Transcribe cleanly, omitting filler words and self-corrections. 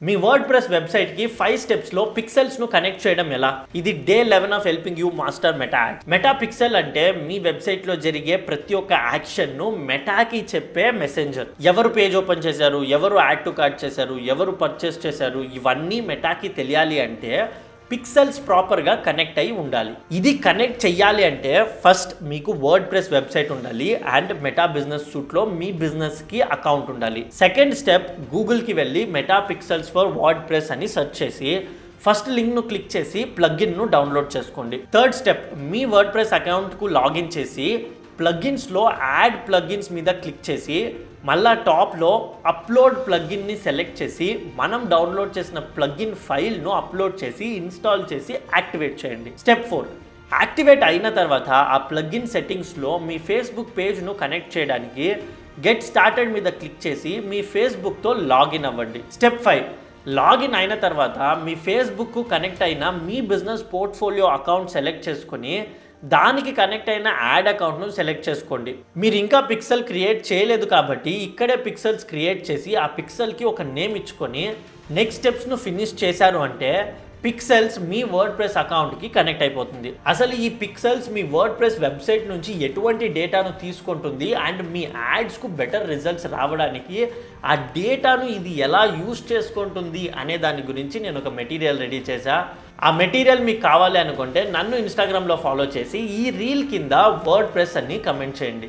మీ word press వెబ్సైట్కి 5 స్టెప్స్లో పిక్సెల్స్ను connect చేయడం ఎలా? ఇది day 11 of helping you master meta add. Meta pixel అంటే మీ వెబ్సైట్లో జరిగే ప్రతి ఒక్క యాక్షన్ను మెటాకి చెప్పే మెసెంజర్. ఎవరు పేజ్ ఓపెన్ చేశారు, ఎవరు యాడ్ టు కార్ట్ చేశారు, ఎవరు పర్చేస్ చేశారు, ఇవన్నీ మెటాకి తెలియాలి అంటే పిక్సెల్స్ ప్రాపర్గా కనెక్ట్ అయి ఉండాలి. ఇది కనెక్ట్ చెయ్యాలి అంటే ఫస్ట్ మీకు వర్డ్ ప్రెస్ వెబ్సైట్ ఉండాలి అండ్ మెటా బిజినెస్ సూట్లో మీ బిజినెస్కి అకౌంట్ ఉండాలి. సెకండ్ స్టెప్, గూగుల్కి వెళ్ళి meta pixels for word press అని సెర్చ్ చేసి ఫస్ట్ లింక్ను క్లిక్ చేసి ప్లగ్ఇన్ను డౌన్లోడ్ చేసుకోండి. థర్డ్ స్టెప్, మీ వర్డ్ ప్రెస్ అకౌంట్కు లాగిన్ చేసి ప్లగ్ఇన్స్లో యాడ్ ప్లగ్ఇన్స్ మీద క్లిక్ చేసి మళ్ళా టాప్లో అప్లోడ్ ప్లగ్ఇన్ని సెలెక్ట్ చేసి మనం డౌన్లోడ్ చేసిన ప్లగ్ఇన్ ఫైల్ను అప్లోడ్ చేసి ఇన్స్టాల్ చేసి యాక్టివేట్ చేయండి. స్టెప్ 4, యాక్టివేట్ అయిన తర్వాత ఆ ప్లగ్ఇన్ సెట్టింగ్స్లో మీ ఫేస్బుక్ పేజ్ను కనెక్ట్ చేయడానికి గెట్ స్టార్టెడ్ మీద క్లిక్ చేసి మీ ఫేస్బుక్తో లాగిన్ అవ్వండి. స్టెప్ 5, లాగిన్ అయిన తర్వాత మీ ఫేస్బుక్కు కనెక్ట్ అయిన మీ బిజినెస్ పోర్ట్ఫోలియో అకౌంట్ సెలెక్ట్ చేసుకుని దానికి కనెక్ట్ అయిన యాడ్ అకౌంట్ను సెలెక్ట్ చేసుకోండి. మీరు ఇంకా పిక్సెల్ క్రియేట్ చేయలేదు కాబట్టి ఇక్కడే పిక్సెల్స్ క్రియేట్ చేసి ఆ పిక్సెల్కి ఒక నేమ్ ఇచ్చుకొని నెక్స్ట్ స్టెప్స్ను ఫినిష్ చేశారు అంటే పిక్సెల్స్ మీ వర్డ్ ప్రెస్ అకౌంట్కి కనెక్ట్ అయిపోతుంది. అసలు ఈ పిక్సెల్స్ మీ వర్డ్ ప్రెస్ వెబ్సైట్ నుంచి ఎటువంటి డేటాను తీసుకుంటుంది అండ్ మీ యాడ్స్కు బెటర్ రిజల్ట్స్ రావడానికి ఆ డేటాను ఇది ఎలా యూజ్ చేసుకుంటుంది అనే దాని గురించి నేను ఒక మెటీరియల్ రెడీ చేశా. ఆ మెటీరియల్ మీకు కావాలి అనుకుంటే నన్ను ఇన్స్టాగ్రామ్లో ఫాలో చేసి ఈ రీల్ కింద వర్డ్ ప్రెస్ అని కమెంట్ చేయండి.